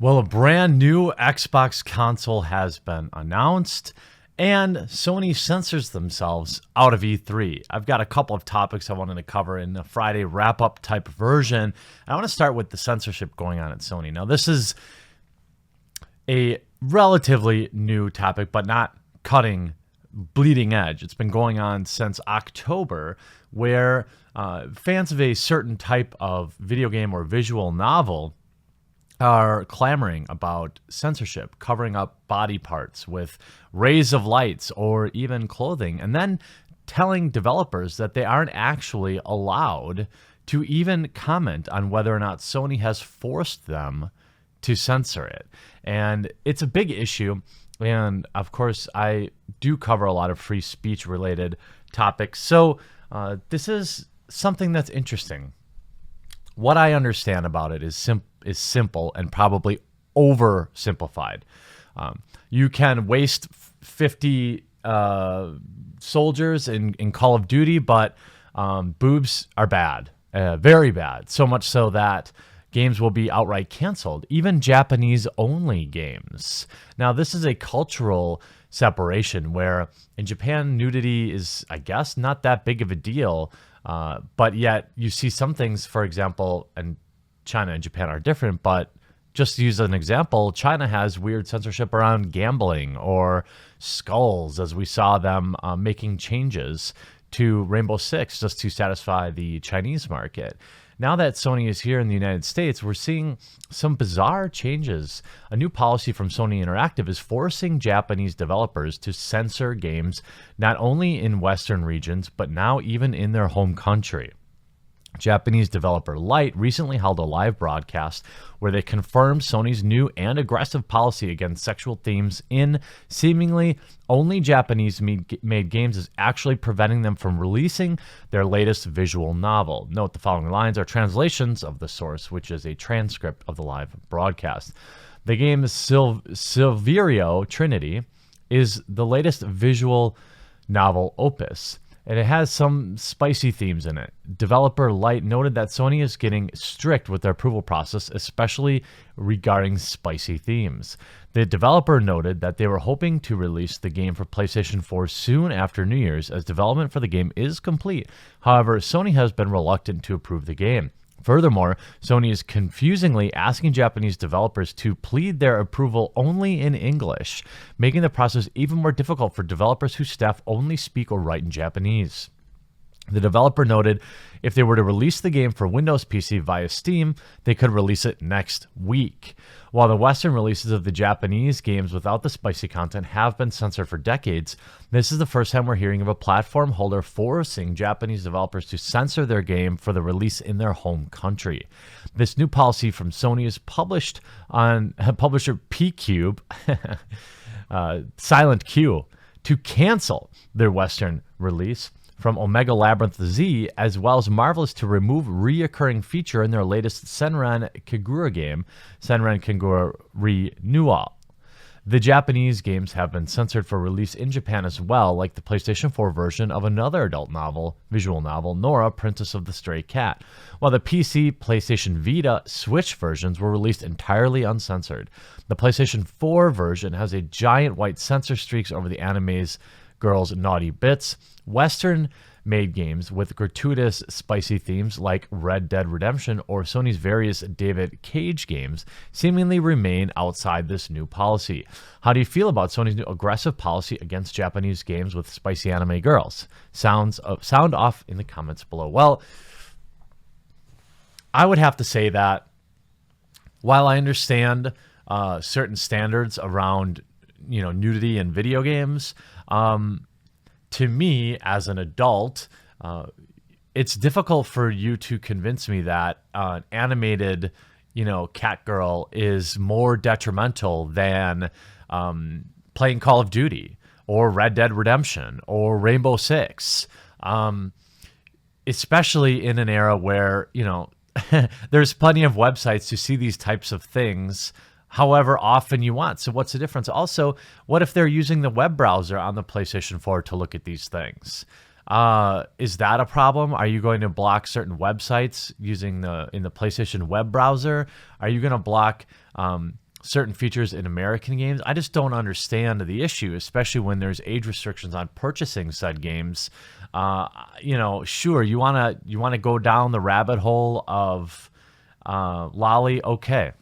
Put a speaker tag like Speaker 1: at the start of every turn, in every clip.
Speaker 1: Well, a brand new Xbox console has been announced, and Sony censors themselves out of E3. I've got a couple of topics I wanted to cover in a Friday wrap-up type version. I want to start with the censorship going on at Sony. Now, this is a relatively new topic, but not bleeding edge. It's been going on since October, where fans of a certain type of video game or visual novel are clamoring about censorship, covering up body parts with rays of lights or even clothing, and then telling developers that they aren't actually allowed to even comment on whether or not Sony has forced them to censor it. And it's a big issue. And of course, I do cover a lot of free speech related topics. So this is something that's interesting. What I understand about it is simple and probably oversimplified. You can waste 50 soldiers in Call of Duty, but boobs are bad, very bad. So much so that games will be outright canceled, even Japanese-only games. Now, this is a cultural separation where in Japan, nudity is, I guess, not that big of a deal, but yet you see some things, for example, and China and Japan are different, but just to use an example, China has weird censorship around gambling or skulls, as we saw them making changes to Rainbow Six just to satisfy the Chinese market. Now that Sony is here in the United States, we're seeing some bizarre changes. A new policy from Sony Interactive is forcing Japanese developers to censor games not only in Western regions, but now even in their home country. Japanese developer Light recently held a live broadcast where they confirmed Sony's new and aggressive policy against sexual themes in seemingly only Japanese-made games is actually preventing them from releasing their latest visual novel. Note the following lines are translations of the source, which is a transcript of the live broadcast. The game Silverio Trinity is the latest visual novel opus, and it has some spicy themes in it. Developer Light noted that Sony is getting strict with their approval process, especially regarding spicy themes. The developer noted that they were hoping to release the game for PlayStation 4 soon after New Year's, as development for the game is complete. However, Sony has been reluctant to approve the game. Furthermore, Sony is confusingly asking Japanese developers to plead their approval only in English, making the process even more difficult for developers whose staff only speak or write in Japanese. The developer noted if they were to release the game for Windows PC via Steam, they could release it next week. While the Western releases of the Japanese games without the spicy content have been censored for decades, this is the first time we're hearing of a platform holder forcing Japanese developers to censor their game for the release in their home country. This new policy from Sony is published on publisher P-Cube, Silent Q, to cancel their Western release from Omega Labyrinth Z, as well as Marvelous to remove reoccurring feature in their latest Senran Kagura game, Senran Kagura Renewal. The Japanese games have been censored for release in Japan as well, like the PlayStation 4 version of another adult novel, visual novel, Nora, Princess of the Stray Cat, while the PC, PlayStation Vita, Switch versions were released entirely uncensored. The PlayStation 4 version has a giant white censor streaks over the anime's girls' naughty bits. Western-made games with gratuitous, spicy themes like Red Dead Redemption or Sony's various David Cage games seemingly remain outside this new policy. How do you feel about Sony's new aggressive policy against Japanese games with spicy anime girls? Sound off in the comments below. Well, I would have to say that while I understand certain standards around nudity in video games, to me, as an adult, it's difficult for you to convince me that an animated, cat girl is more detrimental than playing Call of Duty or Red Dead Redemption or Rainbow Six, especially in an era where, there's plenty of websites to see these types of things however often you want. So what's the difference? Also, what if they're using the web browser on the PlayStation 4 to look at these things? Is that a problem? Are you going to block certain websites using in the PlayStation web browser? Are you going to block certain features in American games. I just don't understand the issue, especially when there's age restrictions on purchasing said games. Sure, you wanna go down the rabbit hole of lolly, okay.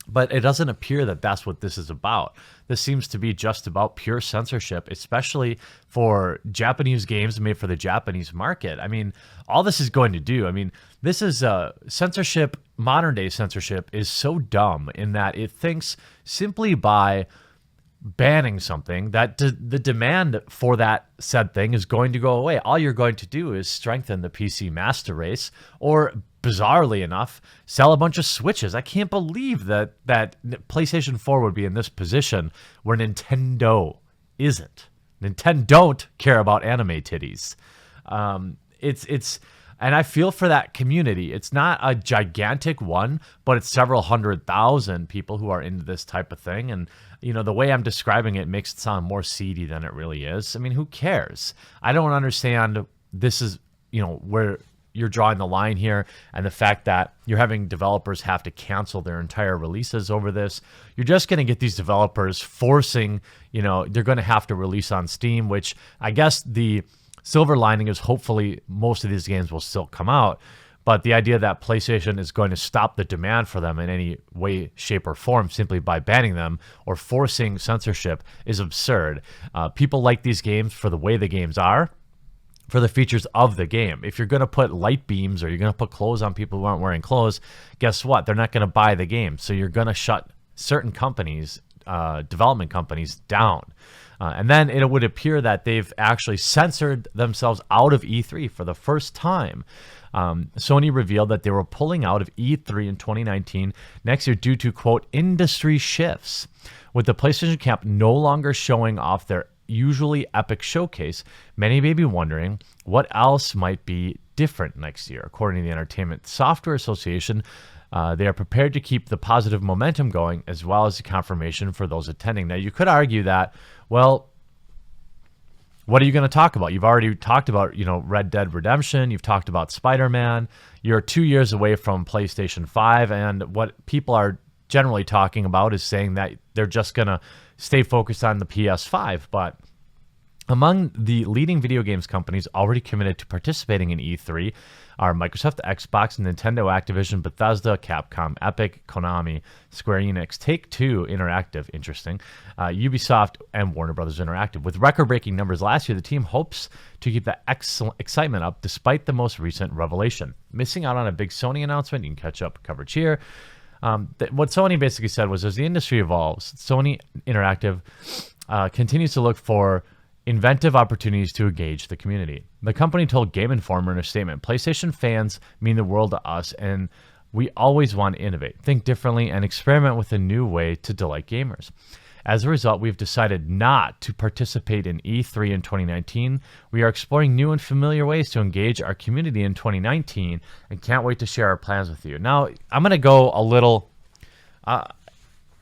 Speaker 1: But it doesn't appear that that's what this is about. This seems to be just about pure censorship, especially for Japanese games made for the Japanese market. I mean, all this is going to do, this is censorship, modern day censorship is so dumb in that it thinks simply by banning something that the demand for that said thing is going to go away. All you're going to do is strengthen the PC master race, or bizarrely enough, sell a bunch of Switches. I can't believe that PlayStation 4 would be in this position where Nintendo isn't. Nintendo don't care about anime titties. And I feel for that community. It's not a gigantic one, but it's several 100,000 people who are into this type of thing. And, the way I'm describing it makes it sound more seedy than it really is. Who cares? I don't understand. This is, where you're drawing the line here, and the fact that you're having developers have to cancel their entire releases over this. You're just going to get these developers forcing, they're going to have to release on Steam, which I guess the silver lining is hopefully most of these games will still come out. But the idea that PlayStation is going to stop the demand for them in any way, shape, or form simply by banning them or forcing censorship is absurd. People like these games for the way the games are, for the features of the game. If you're going to put light beams or you're going to put clothes on people who aren't wearing clothes, guess what? They're not going to buy the game. So you're going to shut certain companies, development companies, down. And then it would appear that they've actually censored themselves out of E3 for the first time. Sony revealed that they were pulling out of E3 in 2019 next year due to, quote, industry shifts. With the PlayStation Camp no longer showing off their usually epic showcase, many may be wondering what else might be different next year. According to the Entertainment Software Association, they are prepared to keep the positive momentum going, as well as the confirmation for those attending. Now, you could argue that, well, what are you going to talk about? You've already talked about, Red Dead Redemption. You've talked about Spider-Man. You're 2 years away from PlayStation 5. And what people are generally talking about is saying that they're just going to stay focused on the PS5. But among the leading video games companies already committed to participating in E3 are Microsoft, Xbox, Nintendo, Activision, Bethesda, Capcom, Epic, Konami, Square Enix, Take-Two Interactive, interesting, Ubisoft, and Warner Brothers Interactive. With record-breaking numbers last year, the team hopes to keep that excellent excitement up despite the most recent revelation. Missing out on a big Sony announcement, you can catch up coverage here. What Sony basically said was, as the industry evolves, Sony Interactive continues to look for inventive opportunities to engage the community. The company told Game Informer in a statement, PlayStation fans mean the world to us, and we always want to innovate, think differently, and experiment with a new way to delight gamers. As a result, we've decided not to participate in E3 in 2019. We are exploring new and familiar ways to engage our community in 2019 and can't wait to share our plans with you. Now, I'm going to go a little...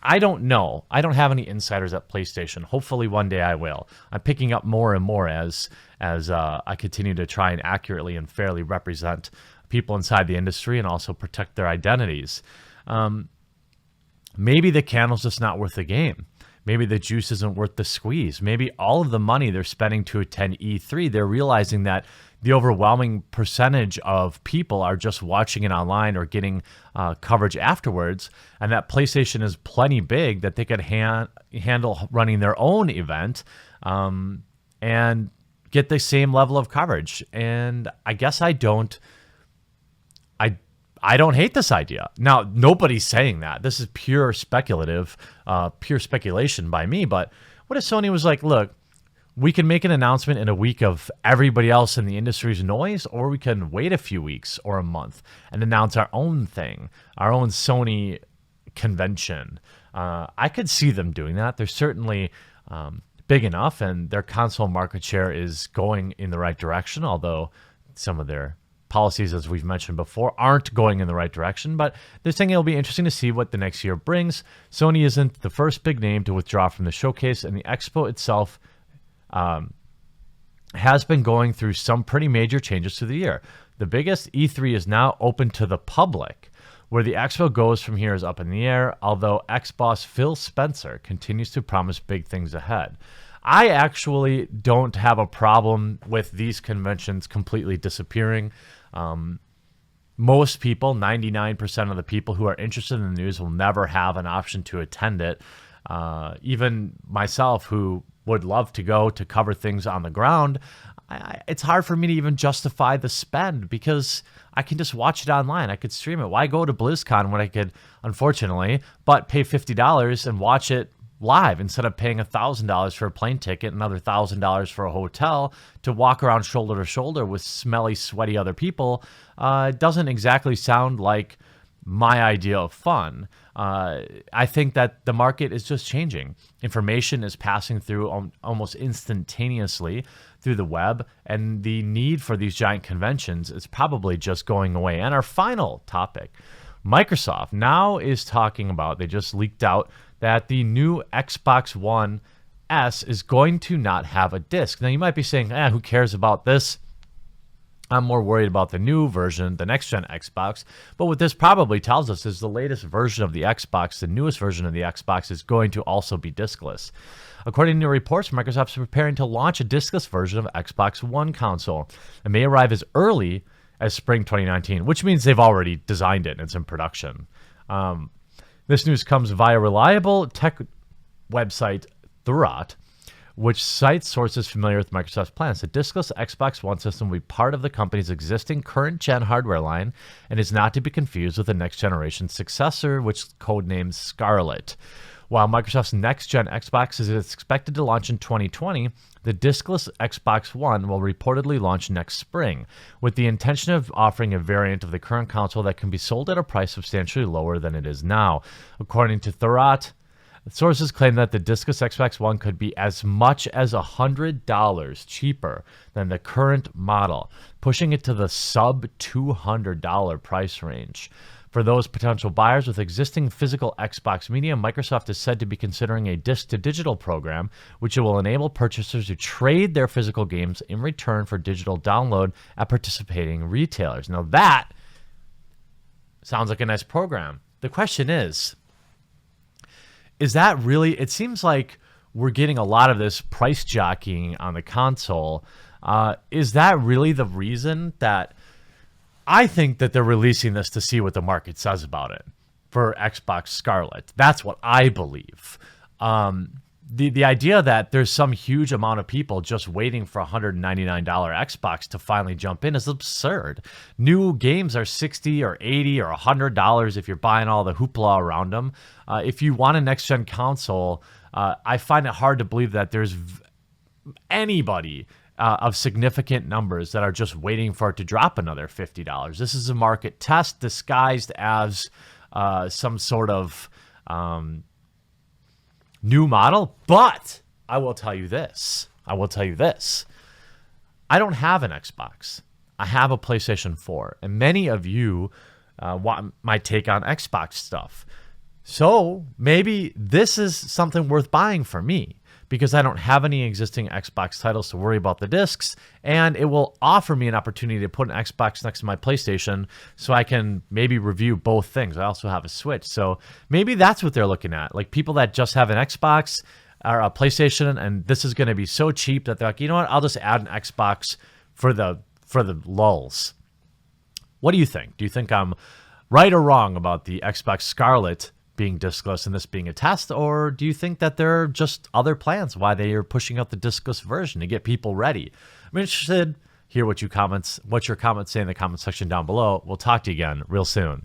Speaker 1: I don't know. I don't have any insiders at PlayStation. Hopefully one day I will. I'm picking up more and more as I continue to try and accurately and fairly represent people inside the industry and also protect their identities. Maybe the candle's just not worth the game. Maybe the juice isn't worth the squeeze. Maybe all of the money they're spending to attend E3, they're realizing that the overwhelming percentage of people are just watching it online or getting coverage afterwards, and that PlayStation is plenty big that they could handle running their own event and get the same level of coverage. And I guess I don't hate this idea. Now, nobody's saying that. This is pure speculative, pure speculation by me. But what if Sony was like, look, we can make an announcement in a week of everybody else in the industry's noise, or we can wait a few weeks or a month and announce our own thing, our own Sony convention. I could see them doing that. They're certainly big enough, and their console market share is going in the right direction, although some of their policies, as we've mentioned before, aren't going in the right direction. But they're saying it'll be interesting to see what the next year brings. Sony isn't the first big name to withdraw from the showcase, and the expo itself has been going through some pretty major changes through the year. The biggest, E3 is now open to the public, Where the expo goes from here is up in the air, although ex-boss Phil Spencer continues to promise big things ahead. I actually don't have a problem with these conventions completely disappearing. Most people, 99% of the people who are interested in the news, will never have an option to attend it. Even myself, who would love to go to cover things on the ground, it's hard for me to even justify the spend because I can just watch it online. I could stream it. Why go to BlizzCon when I could, unfortunately, but pay $50 and watch it live instead of paying $1,000 for a plane ticket, another $1,000 for a hotel to walk around shoulder to shoulder with smelly, sweaty other people? It doesn't exactly sound like my idea of fun. I think that the market is just changing. Information is passing through almost instantaneously through the web, and the need for these giant conventions is probably just going away. And our final topic, Microsoft now is talking about, they just leaked out that the new Xbox One S is going to not have a disc. Now you might be saying, who cares about this? I'm more worried about the new version, the next-gen Xbox. But what this probably tells us is the latest version of the Xbox, the newest version of the Xbox, is going to also be discless. According to reports, Microsoft is preparing to launch a discless version of Xbox One console. It may arrive as early as spring 2019, which means they've already designed it and it's in production. This news comes via reliable tech website Thurrott, which cites sources familiar with Microsoft's plans. The diskless Xbox One system will be part of the company's existing current-gen hardware line and is not to be confused with the next-generation successor, which is codenamed Scarlet. While Microsoft's next-gen Xbox is expected to launch in 2020, the diskless Xbox One will reportedly launch next spring, with the intention of offering a variant of the current console that can be sold at a price substantially lower than it is now. According to Thurrott, sources claim that the diskless Xbox One could be as much as $100 cheaper than the current model, pushing it to the sub-$200 price range. For those potential buyers with existing physical Xbox media, Microsoft is said to be considering a disc-to-digital program, which will enable purchasers to trade their physical games in return for digital download at participating retailers. Now that sounds like a nice program. The question is that really, it seems like we're getting a lot of this price jockeying on the console. Is that really the reason that I think that they're releasing this to see what the market says about it for Xbox Scarlet? That's what I believe. The idea that there's some huge amount of people just waiting for a $199 Xbox to finally jump in is absurd. New games are $60 or $80 or $100 if you're buying all the hoopla around them. If you want a next-gen console, I find it hard to believe that there's anybody of significant numbers that are just waiting for it to drop another $50. This is a market test disguised as some sort of new model. But I will tell you this. I don't have an Xbox. I have a PlayStation 4. And many of you want my take on Xbox stuff. So maybe this is something worth buying for me, because I don't have any existing Xbox titles to worry about the discs, and it will offer me an opportunity to put an Xbox next to my PlayStation so I can maybe review both things. I also have a Switch, so maybe that's what they're looking at. Like people that just have an Xbox or a PlayStation, and this is going to be so cheap that they're like, you know what, I'll just add an Xbox for the lulz. What do you think? Do you think I'm right or wrong about the Xbox Scarlet being diskless and this being a test, or do you think that there are just other plans why they are pushing out the diskless version to get people ready? I'm interested. Hear what your comments say in the comment section down below. We'll talk to you again real soon.